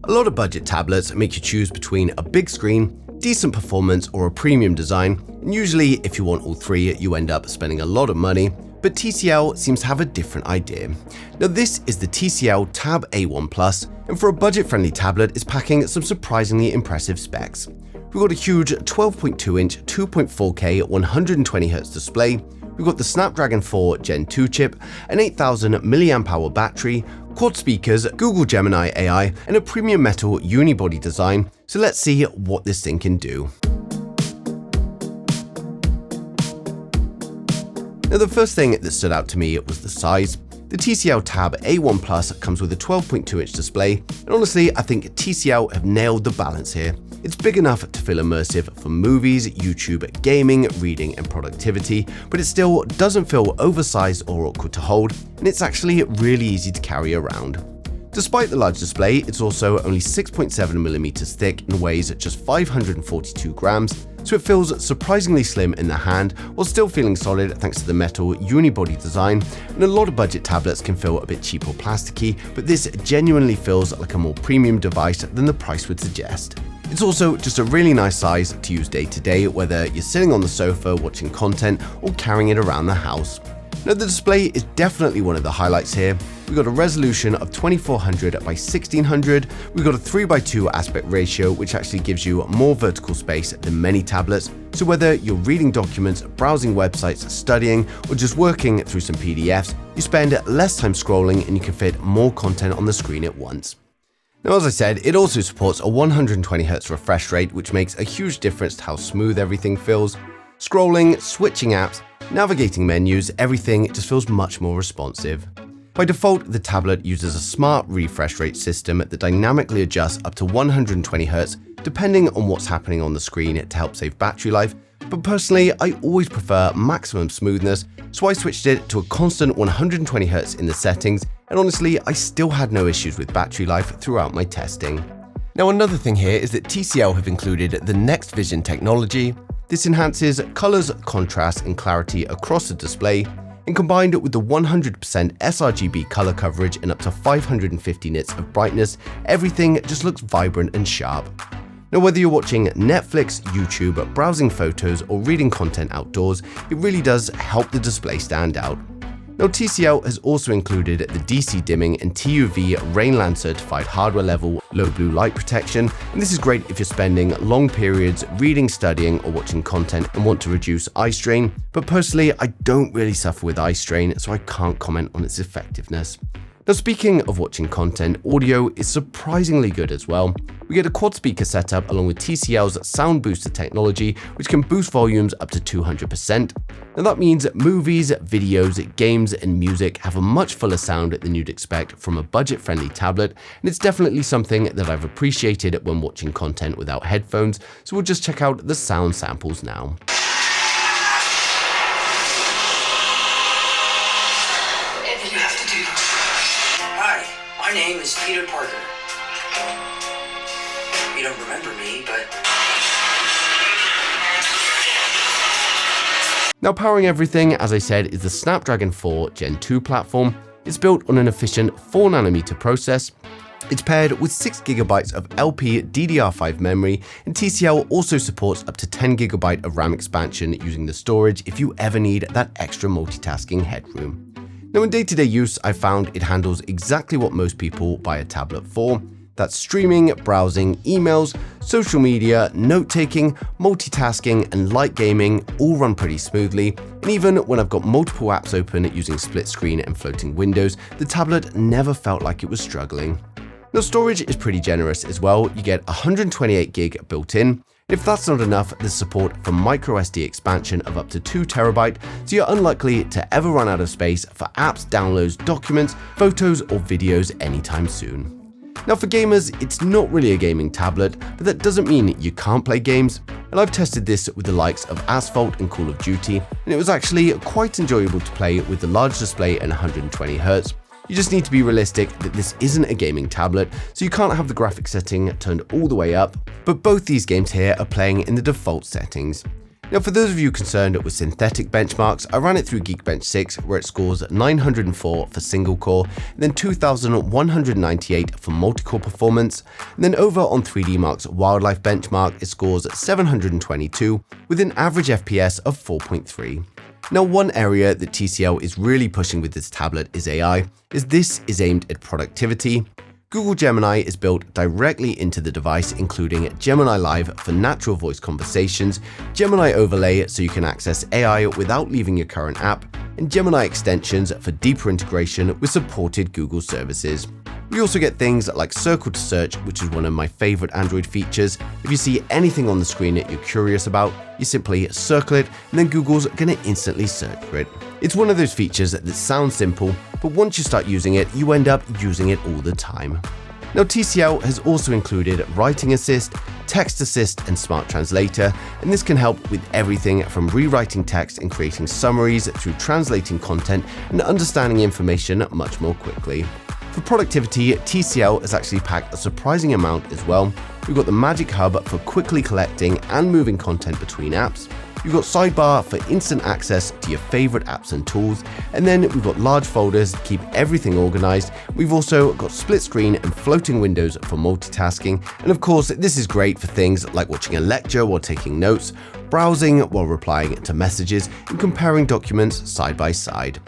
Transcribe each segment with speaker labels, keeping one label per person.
Speaker 1: A lot of budget tablets make you choose between a big screen, decent performance, or a premium design, and usually if you want all three, you end up spending a lot of money, but TCL seems to have a different idea. Now this is the TCL Tab A1 Plus, and for a budget-friendly tablet, it's packing some surprisingly impressive specs. We've got a huge 12.2-inch 2.4K 120Hz display, we've got the Snapdragon 4 Gen 2 chip, an 8000 mAh battery, quad speakers, Google Gemini AI, and a premium metal unibody design, so let's see what this thing can do. Now the first thing that stood out to me was the size. The TCL Tab A1 Plus comes with a 12.2-inch display, and honestly I think TCL have nailed the balance here. It's big enough to feel immersive for movies, YouTube, gaming, reading, and productivity, but it still doesn't feel oversized or awkward to hold, and it's actually really easy to carry around. Despite the large display, it's also only 6.7mm thick and weighs just 542 grams, so it feels surprisingly slim in the hand while still feeling solid thanks to the metal unibody design, and a lot of budget tablets can feel a bit cheap or plasticky, but this genuinely feels like a more premium device than the price would suggest. It's also just a really nice size to use day to day, whether you're sitting on the sofa watching content or carrying it around the house. Now the display is definitely one of the highlights here. We've got a resolution of 2400 by 1600, we've got a 3:2 aspect ratio which actually gives you more vertical space than many tablets, so whether you're reading documents, browsing websites, studying, or just working through some PDFs, you spend less time scrolling and you can fit more content on the screen at once. Now as I said, it also supports a 120Hz refresh rate, which makes a huge difference to how smooth everything feels. Scrolling, switching apps, navigating menus, everything just feels much more responsive. By default, the tablet uses a smart refresh rate system that dynamically adjusts up to 120Hz depending on what's happening on the screen to help save battery life, but personally I always prefer maximum smoothness, so I switched it to a constant 120Hz in the settings, and honestly I still had no issues with battery life throughout my testing. Now another thing here is that TCL have included the Next Vision technology. This enhances colors, contrast, and clarity across the display, and combined with the 100% sRGB color coverage and up to 550 nits of brightness, everything just looks vibrant and sharp. Now whether you're watching Netflix, YouTube, browsing photos, or reading content outdoors, it really does help the display stand out. Now TCL has also included the DC dimming and TUV Rainland certified hardware level low blue light protection, and this is great if you're spending long periods reading, studying, or watching content and want to reduce eye strain, but personally I don't really suffer with eye strain, so I can't comment on its effectiveness. Now speaking of watching content, audio is surprisingly good as well. We get a quad speaker setup along with TCL's sound booster technology, which can boost volumes up to 200%. Now that means that movies, videos, games, and music have a much fuller sound than you'd expect from a budget-friendly tablet, and it's definitely something that I've appreciated when watching content without headphones, so we'll just check out the sound samples now.
Speaker 2: My name is Peter Parker. You don't remember me, but...
Speaker 1: Now powering everything, as I said, is the Snapdragon 4 Gen 2 platform. It's built on an efficient 4nm process. It's paired with 6GB of LPDDR5 memory, and TCL also supports up to 10GB of RAM expansion using the storage if you ever need that extra multitasking headroom. Now in day-to-day use, I found it handles exactly what most people buy a tablet for. That's streaming, browsing, emails, social media, note-taking, multitasking, and light gaming all run pretty smoothly, and even when I've got multiple apps open using split screen and floating windows, the tablet never felt like it was struggling. Now storage is pretty generous as well. You get 128GB built in. If that's not enough, there's support for microSD expansion of up to 2TB, so you're unlikely to ever run out of space for apps, downloads, documents, photos, or videos anytime soon. Now for gamers, it's not really a gaming tablet, but that doesn't mean you can't play games, and I've tested this with the likes of Asphalt and Call of Duty, and it was actually quite enjoyable to play with the large display and 120Hz. You just need to be realistic that this isn't a gaming tablet, so you can't have the graphics setting turned all the way up, but both these games here are playing in the default settings. Now, for those of you concerned with synthetic benchmarks, I ran it through Geekbench 6, where it scores 904 for single core, and then 2198 for multi-core performance. And then over on 3D Mark's wildlife benchmark, it scores 722 with an average FPS of 4.3. Now, one area that TCL is really pushing with this tablet is AI, as this is aimed at productivity. Google Gemini is built directly into the device, including Gemini Live for natural voice conversations, Gemini Overlay so you can access AI without leaving your current app, and Gemini extensions for deeper integration with supported Google services. We also get things like Circle to Search, which is one of my favorite Android features. If you see anything on the screen that you're curious about, you simply circle it and then Google's gonna instantly search for it. It's one of those features that sounds simple, but once you start using it, you end up using it all the time. Now, TCL has also included Writing Assist, Text Assist, and Smart Translator, and this can help with everything from rewriting text and creating summaries through translating content and understanding information much more quickly. For productivity, TCL has actually packed a surprising amount as well. We've got the Magic Hub for quickly collecting and moving content between apps. You've got Sidebar for instant access to your favorite apps and tools, and then we've got large folders to keep everything organized. We've also got split screen and floating windows for multitasking, and of course this is great for things like watching a lecture while taking notes, browsing while replying to messages, and comparing documents side by side.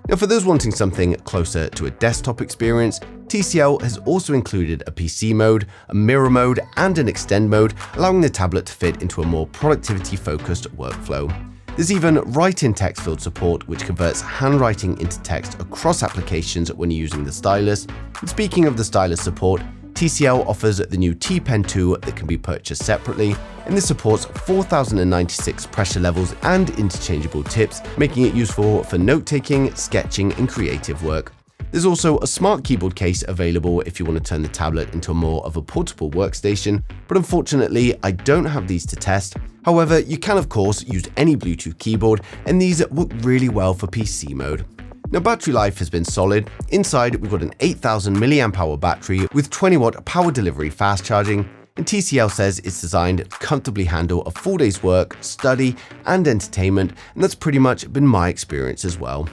Speaker 1: Now, for those wanting something closer to a desktop experience, TCL has also included a PC mode, a mirror mode, and an extend mode, allowing the tablet to fit into a more productivity-focused workflow. There's even write-in text field support, which converts handwriting into text across applications when you're using the Stylus. And speaking of the Stylus support, TCL offers the new T Pen 2 that can be purchased separately, and this supports 4096 pressure levels and interchangeable tips, making it useful for note-taking, sketching, and creative work. There's also a smart keyboard case available if you want to turn the tablet into more of a portable workstation, but unfortunately I don't have these to test. However, you can of course use any Bluetooth keyboard, and these work really well for PC mode. Now, battery life has been solid. Inside, we've got an 8000 mAh battery with 20-watt power delivery fast charging, and TCL says it's designed to comfortably handle a full day's work, study, and entertainment, and that's pretty much been my experience as well.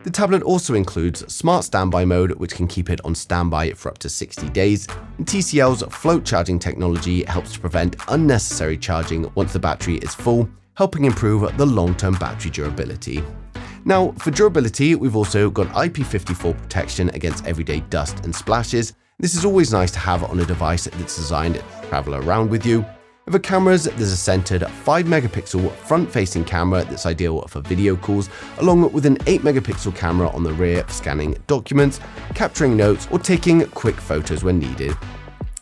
Speaker 1: The tablet also includes Smart Standby mode, which can keep it on standby for up to 60 days, and TCL's float charging technology helps to prevent unnecessary charging once the battery is full, helping improve the long-term battery durability. Now, for durability, we've also got IP54 protection against everyday dust and splashes. This is always nice to have on a device that's designed to travel around with you. For cameras, there's a centered 5-megapixel front-facing camera that's ideal for video calls, along with an 8-megapixel camera on the rear for scanning documents, capturing notes, or taking quick photos when needed.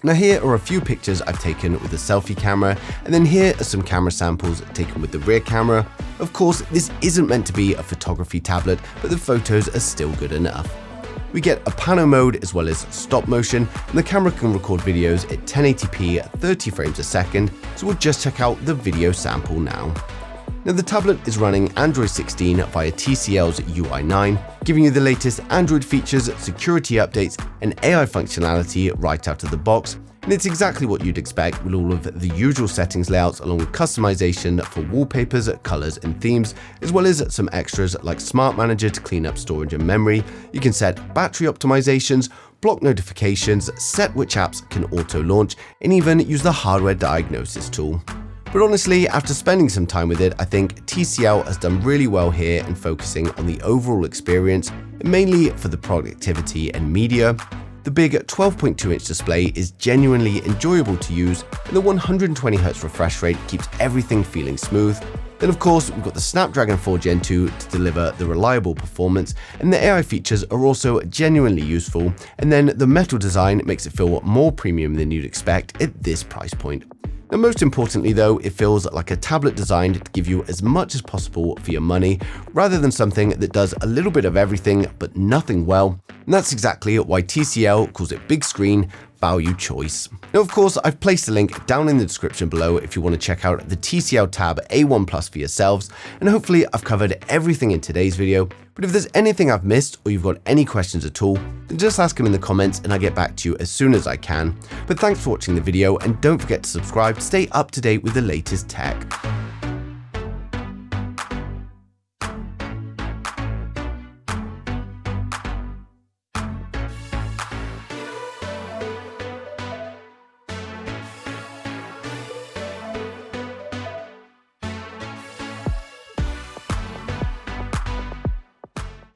Speaker 1: Now, here are a few pictures I've taken with the selfie camera, and then here are some camera samples taken with the rear camera. Of course, this isn't meant to be a photography tablet, but the photos are still good enough. We get a pano mode as well as stop motion, and the camera can record videos at 1080p at 30 frames a second, so we'll just check out the video sample now. Now, the tablet is running Android 16 via TCL's UI 9, giving you the latest Android features, security updates, and AI functionality right out of the box. And it's exactly what you'd expect with all of the usual settings layouts, along with customization for wallpapers, colors, and themes, as well as some extras like Smart Manager to clean up storage and memory. You can set battery optimizations, block notifications, set which apps can auto-launch, and even use the hardware diagnosis tool. But honestly, after spending some time with it, I think TCL has done really well here in focusing on the overall experience, mainly for the productivity and media. The big 12.2-inch display is genuinely enjoyable to use, and the 120Hz refresh rate keeps everything feeling smooth. Then of course, we've got the Snapdragon 4 Gen 2 to deliver the reliable performance, and the AI features are also genuinely useful, and then the metal design makes it feel more premium than you'd expect at this price point. Now, most importantly though, it feels like a tablet designed to give you as much as possible for your money, rather than something that does a little bit of everything but nothing well. And that's exactly why TCL calls it big screen, value choice. Now, of course, I've placed a link down in the description below if you want to check out the TCL Tab A1 Plus for yourselves, and hopefully I've covered everything in today's video. But if there's anything I've missed or you've got any questions at all, then just ask them in the comments and I'll get back to you as soon as I can. But thanks for watching the video, and don't forget to subscribe to stay up to date with the latest tech.